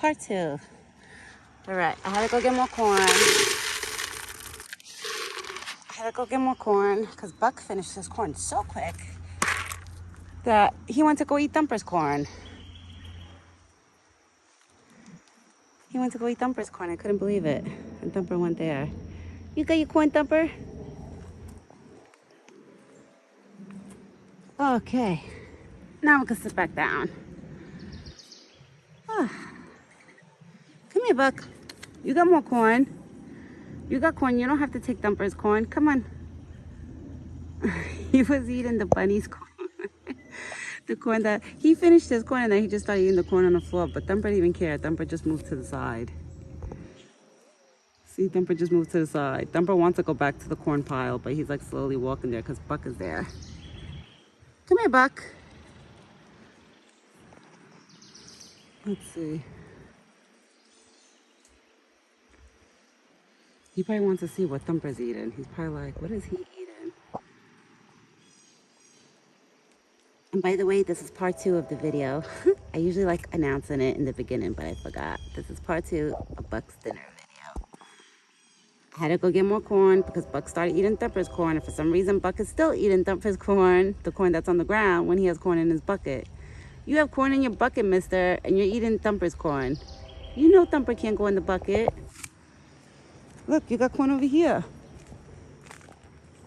Part 2. All right, I had to go get more corn. Because Buck finished his corn so quick that he went to go eat Thumper's corn. I couldn't believe it. And Thumper went there. You got your corn, Thumper? Okay. Now we can sit back down. Come here, Buck. You got more corn. You got corn. You don't have to take Thumper's corn. Come on. He was eating the bunny's corn. The corn that he finished his corn and then he just started eating the corn on the floor. But Thumper didn't even care. Thumper just moved to the side. See, Thumper just moved to the side. Thumper wants to go back to the corn pile, but he's like slowly walking there because Buck is there. Come here, Buck. Let's see. He probably wants to see what Thumper's eating. He's probably like, what is he eating? And by the way, this is part 2 of the video. I usually like announcing it in the beginning, but I forgot. This is part 2 of Buck's dinner video. I had to go get more corn because Buck started eating Thumper's corn. And for some reason, Buck is still eating Thumper's corn, the corn that's on the ground, when he has corn in his bucket. You have corn in your bucket, mister, and you're eating Thumper's corn. You know Thumper can't go in the bucket. Look, you got corn over here.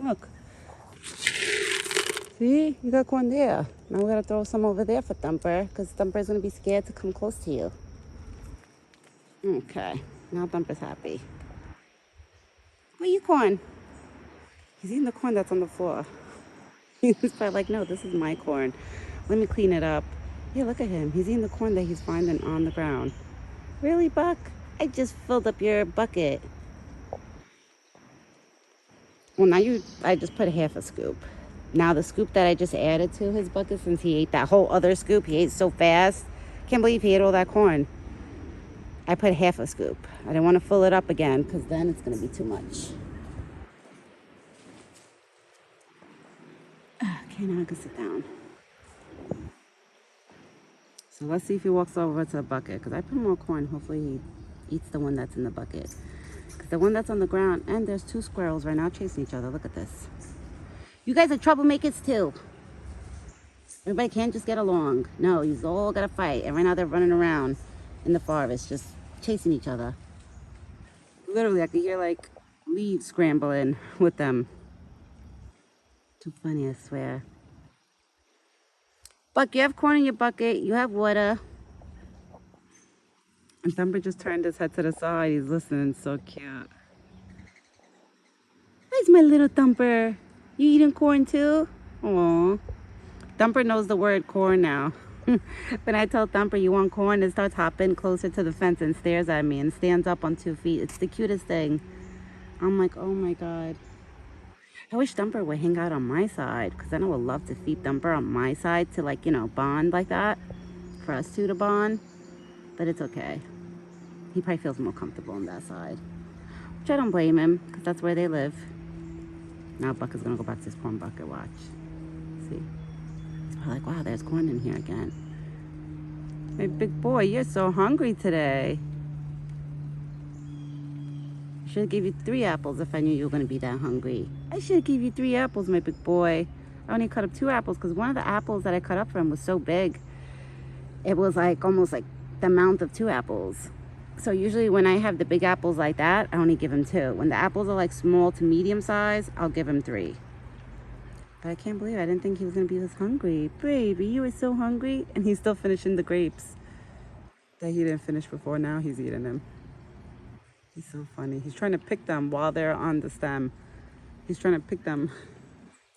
Look. See? You got corn there. Now we gotta throw some over there for Thumper, because Thumper's gonna be scared to come close to you. Okay. Now Thumper's happy. Where you corn? He's eating the corn that's on the floor. He's probably like, no, this is my corn. Let me clean it up. Yeah, look at him. He's eating the corn that he's finding on the ground. Really, Buck? I just filled up your bucket. Well, now I just put half a scoop. Now the scoop that I just added to his bucket, since he ate that whole other scoop, he ate so fast. Can't believe he ate all that corn. I put half a scoop. I didn't want to fill it up again because then it's going to be too much. Okay, now I can sit down. So let's see if he walks over to the bucket because I put more corn. Hopefully he eats the one that's in the bucket. Because the one that's on the ground, and there's 2 squirrels right now chasing each other. Look at this. You guys are troublemakers too. Everybody can't just get along. No, you all got to fight. And right now they're running around in the forest just chasing each other. Literally, I could hear like leaves scrambling with them. Too funny, I swear. Buck, you have corn in your bucket. You have water. And Thumper just turned his head to the side. He's listening. So cute. Where's my little Thumper? You eating corn too? Aww. Thumper knows the word corn now. When I tell Thumper you want corn, it starts hopping closer to the fence and stares at me and stands up on 2 feet. It's the cutest thing. I'm like, oh my God. I wish Thumper would hang out on my side because then I would love to feed Thumper on my side to, like, you know, bond like that. For us two to bond. But it's okay. He probably feels more comfortable on that side. Which I don't blame him because that's where they live. Now Buck is going to go back to his corn bucket. Watch. See? He's probably like, wow, there's corn in here again. My big boy, you're so hungry today. I should have gave you 3 apples if I knew you were going to be that hungry. I should have gave you 3 apples, my big boy. I only cut up 2 apples because one of the apples that I cut up for him was so big. It was like almost like the amount of 2 apples. So usually when I have the big apples like that, I only give him 2. When the apples are like small to medium size, I'll give him 3. But I can't believe it. I didn't think he was going to be this hungry. Baby, you were so hungry. And he's still finishing the grapes that he didn't finish before. Now he's eating them. He's so funny. He's trying to pick them while they're on the stem. He's trying to pick them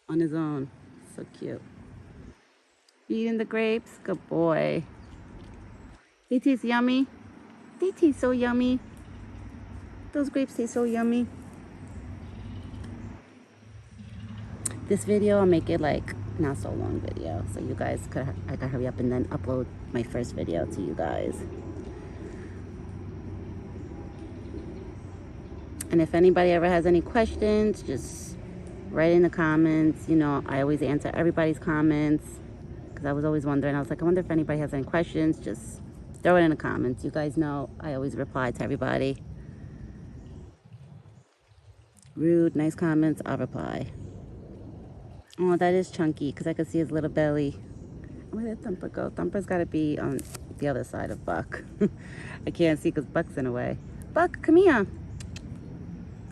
on his own. So cute. Eating the grapes? Good boy. They taste yummy. They taste so yummy. Those grapes taste so yummy. This video, I'll make it like not so long video. So you guys I could hurry up and then upload my first video to you guys. And if anybody ever has any questions, just write in the comments. You know, I always answer everybody's comments. Because I was always wondering. I was like, I wonder if anybody has any questions. Just Throw it in the comments. You guys know I always reply to everybody. Rude, nice comments, I'll reply. Oh, that is Chunky, because I can see his little belly. Where did Thumper go? Thumper's got to be on the other side of Buck. I can't see because Buck's in the way. Buck, come here.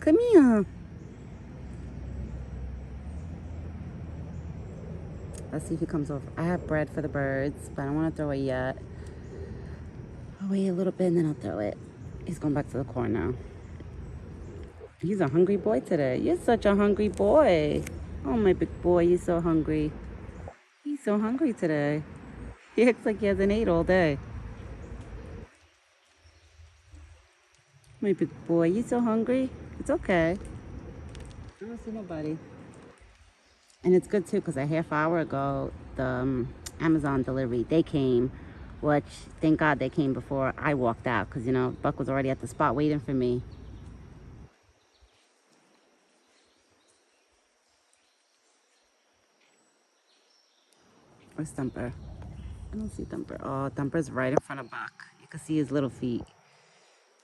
Come here. Let's see if he comes over. I have bread for the birds, but I don't want to throw it yet. I'll wait a little bit and then I'll throw it. He's going back to the corn now. He's a hungry boy today. You're such a hungry boy. Oh, my big boy, you're so hungry. He's so hungry today. He looks like he hasn't ate all day. My big boy, you so hungry? It's okay. I don't see nobody. And it's good too, because a half hour ago, the Amazon delivery, they came, which thank God they came before I walked out, because, you know, Buck was already at the spot waiting for me. Where's Thumper? I don't see Thumper. Oh, Thumper's right in front of Buck. You can see his little feet.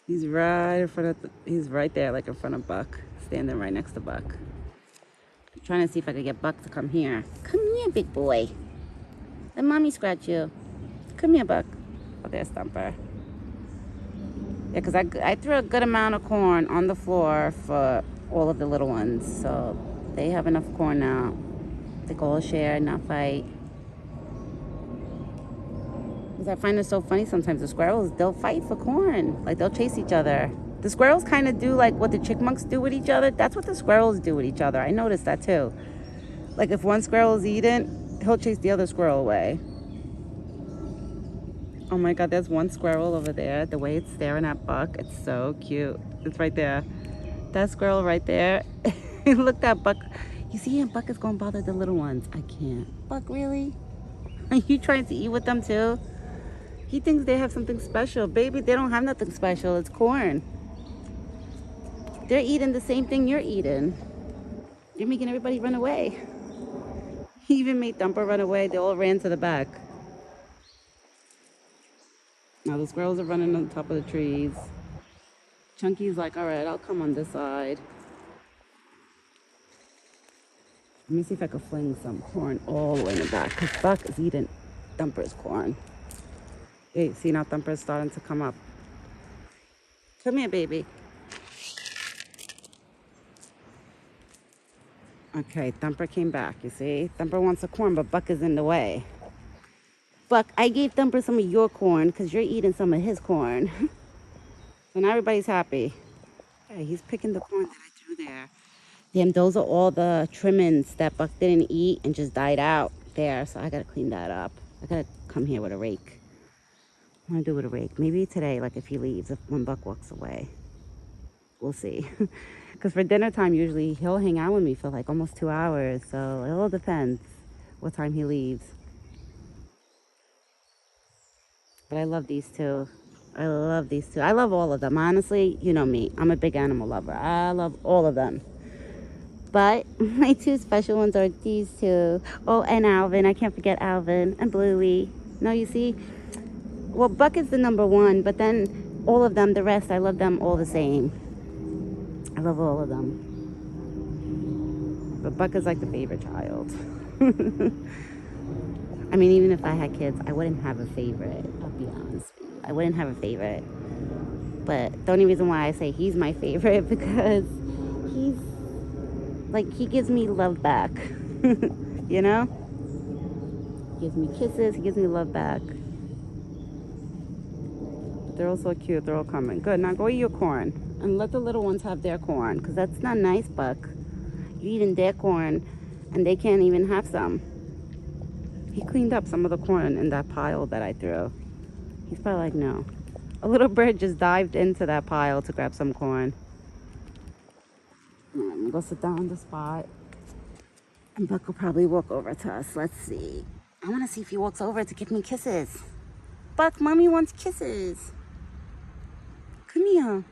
He's right in front of, he's right there, like in front of Buck, standing right next to Buck. I'm trying to see if I could get Buck to come here. Come here, big boy. Let mommy scratch you. Come here, Buck. Oh, there's Thumper. Yeah, because I threw a good amount of corn on the floor for all of the little ones. So they have enough corn now. They can all share, not fight. Because I find it so funny sometimes. The squirrels, they'll fight for corn. Like, they'll chase each other. The squirrels kind of do like what the chipmunks do with each other. That's what the squirrels do with each other. I noticed that too. Like, if one squirrel is eating, he'll chase the other squirrel away. Oh my God, there's one squirrel over there. The way it's staring at Buck, it's so cute. It's right there. That squirrel right there. Look, that Buck. You see him? Buck is going to bother the little ones. I can't. Buck, really? Are you trying to eat with them too? He thinks they have something special. Baby, they don't have nothing special. It's corn. They're eating the same thing you're eating. You're making everybody run away. He even made Thumper run away. They all ran to the back. Now the squirrels are running on top of the trees. Chunky's like, all right, I'll come on this side. Let me see if I can fling some corn all the way in the back, because Buck is eating Thumper's corn. Hey, see, now Thumper's starting to come up. Come here, baby. Okay, Thumper came back, you see? Thumper wants the corn, but Buck is in the way. Buck, I gave Thumper some of your corn because you're eating some of his corn. So now everybody's happy. Okay, he's picking the corn that I threw there. Damn, those are all the trimmings that Buck didn't eat and just died out there. So I gotta clean that up. I gotta come here with a rake. What do I do with a rake? Maybe today, like if he leaves, when Buck walks away. We'll see. Because for dinner time, usually he'll hang out with me for like almost 2 hours. So it all depends what time he leaves. But I love these two. I love these two. I love all of them. Honestly, you know me. I'm a big animal lover. I love all of them. But my two special ones are these two. Oh, and Alvin. I can't forget Alvin and Bluey. No, you see? Well, Buck is the number one, but then all of them, the rest, I love them all the same. I love all of them. But Buck is like the favorite child. I mean, even if I had kids, I wouldn't have a favorite. I'll be honest. I wouldn't have a favorite. But the only reason why I say he's my favorite, because he's, like, he gives me love back. You know? He gives me kisses. He gives me love back. They're all so cute. They're all coming. Good. Now go eat your corn. And let the little ones have their corn. Because that's not nice, Buck. You're eating their corn. And they can't even have some. He cleaned up some of the corn in that pile that I threw. He's probably like, no. A little bird just dived into that pile to grab some corn. I'm going to go sit down on the spot. And Buck will probably walk over to us. Let's see. I want to see if he walks over to give me kisses. Buck, mommy wants kisses. Come here.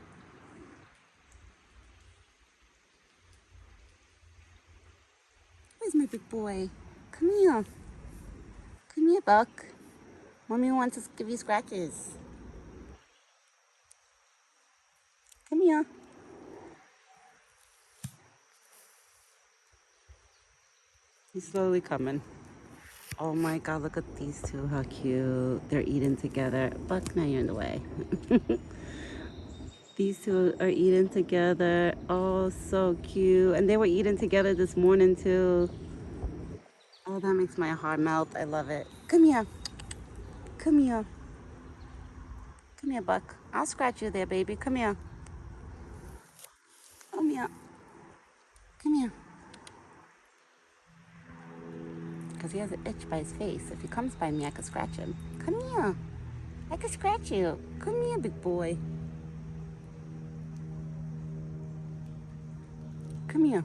Where's my big boy? Come here. Come here, Buck. Mommy wants to give you scratches. here. He's slowly coming. Oh my God, look at these two, how cute. They're eating together. Buck, now you're in the way. These two are eating together. Oh, so cute. And they were eating together this morning too. Oh, that makes my heart melt. I love it. Come here. Come here. Come here, Buck. I'll scratch you there, baby. Come here. Come here. Come here. Because he has an itch by his face. If he comes by me, I could scratch him. Come here. I could scratch you. Come here, big boy. Come here.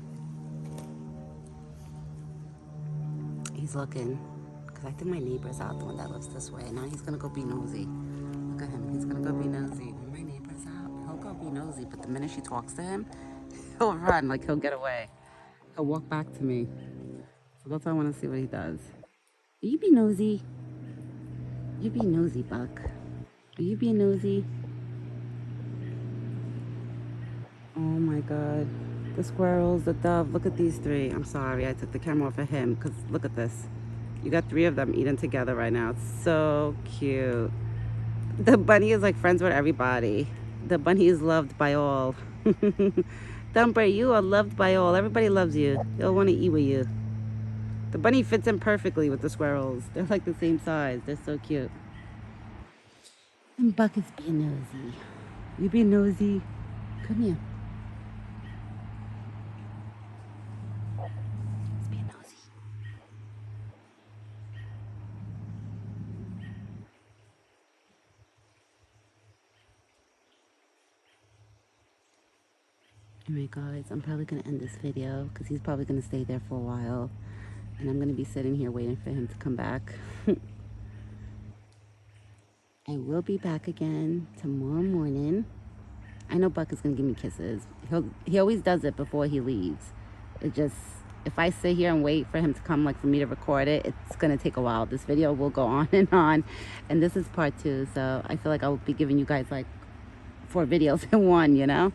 He's looking. Because I think my neighbor's out, the one that lives this way. Now he's going to go be nosy. Look at him. He's going to go be nosy. When my neighbor's out, he'll go be nosy. But the minute she talks to him, he'll run. Like, he'll get away. He'll walk back to me. So that's why I want to see what he does. You be nosy. You be nosy, Buck. Are you being nosy? Oh my God. The squirrels, the dove. Look at these three. I'm sorry, I took the camera off of him because look at this. You got three of them eating together right now. It's so cute. The bunny is like friends with everybody. The bunny is loved by all. Thumper, you are loved by all. Everybody loves you. They'll want to eat with you. The bunny fits in perfectly with the squirrels. They're like the same size. They're so cute. And Buck is being nosy. You being nosy? Come here. He's being nosy. Alright guys, I'm probably going to end this video because he's probably going to stay there for a while. And I'm going to be sitting here waiting for him to come back. I will be back again tomorrow morning. I know Buck is going to give me kisses. He always does it before he leaves. It just, if I sit here and wait for him to come, like for me to record it, it's going to take a while. This video will go on. And this is part 2. So I feel like I will be giving you guys like 4 videos in one, you know?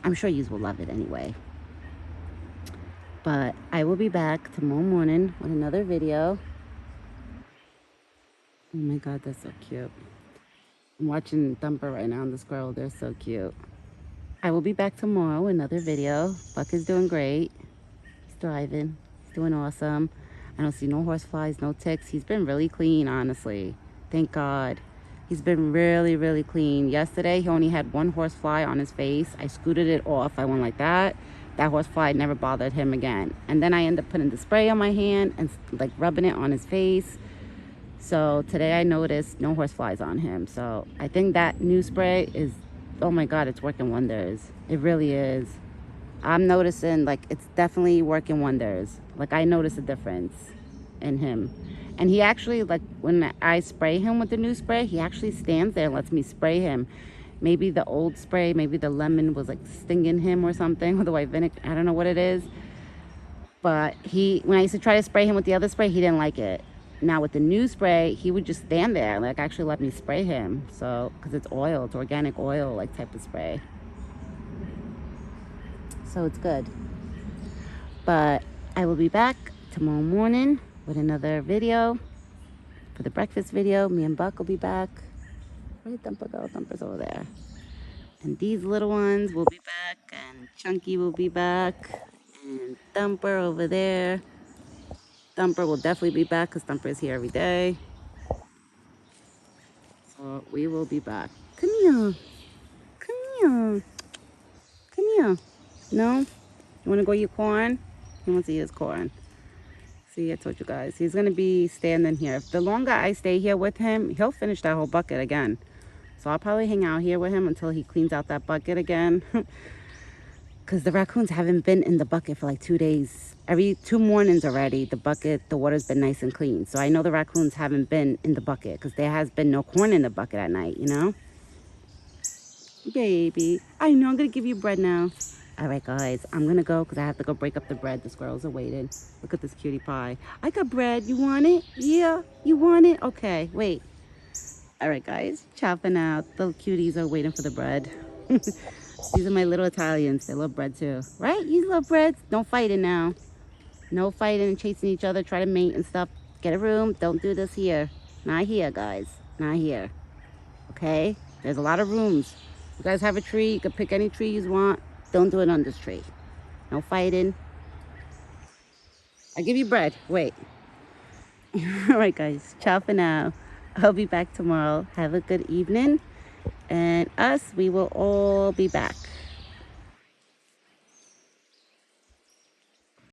I'm sure you will love it anyway. But I will be back tomorrow morning with another video. Oh my God, that's so cute. I'm watching Thumper right now and the squirrel. They're so cute. I will be back tomorrow with another video. Buck is doing great. He's thriving. He's doing awesome. I don't see no horseflies, no ticks. He's been really clean, honestly. Thank God. He's been really, really clean. Yesterday, he only had 1 horsefly on his face. I scooted it off. I went like that. That horsefly never bothered him again. And then I ended up putting the spray on my hand and like rubbing it on his face. So today I noticed no horseflies on him. So I think that new spray is, oh my God, it's working wonders. It really is. I'm noticing like it's definitely working wonders. Like I notice a difference in him. And he actually, like when I spray him with the new spray, he actually stands there and lets me spray him. Maybe the old spray, maybe the lemon was like stinging him or something, or the white vinegar. I don't know what it is. But when I used to try to spray him with the other spray, he didn't like it. Now with the new spray, he would just stand there and like actually let me spray him. So, because it's oil, it's organic oil like type of spray. So it's good. But I will be back tomorrow morning with another video for the breakfast video. Me and Buck will be back. Where did Thumper go? Thumper's over there. And these little ones will be back, and Chunky will be back, and Thumper over there. Thumper will definitely be back because Thumper is here every day. So we will be back. Come here. Come here. Come here. No? You want to go eat corn? He wants to eat his corn. See, I told you guys. He's going to be standing here. If the longer I stay here with him, he'll finish that whole bucket again. So I'll probably hang out here with him until he cleans out that bucket again. Because the raccoons haven't been in the bucket for like 2 days. Every 2 mornings already, the water's been nice and clean. So I know the raccoons haven't been in the bucket because there has been no corn in the bucket at night, you know? Baby, I know I'm going to give you bread now. All right, guys, I'm going to go because I have to go break up the bread. The squirrels are waiting. Look at this cutie pie. I got bread. You want it? Yeah, you want it? Okay, wait. All right, guys, chopping out. The cuties are waiting for the bread. These are my little Italians. They love bread too. Right? You love bread. Don't fight it now. No fighting and chasing each other, try to mate and stuff. Get a room. Don't do this here. Not here, guys. Not here. Okay? There's a lot of rooms. You guys have a tree. You can pick any tree you want. Don't do it on this tree. No fighting. I give you bread. Wait. All right, guys. Ciao for now. I'll be back tomorrow. Have a good evening. And us, we will all be back.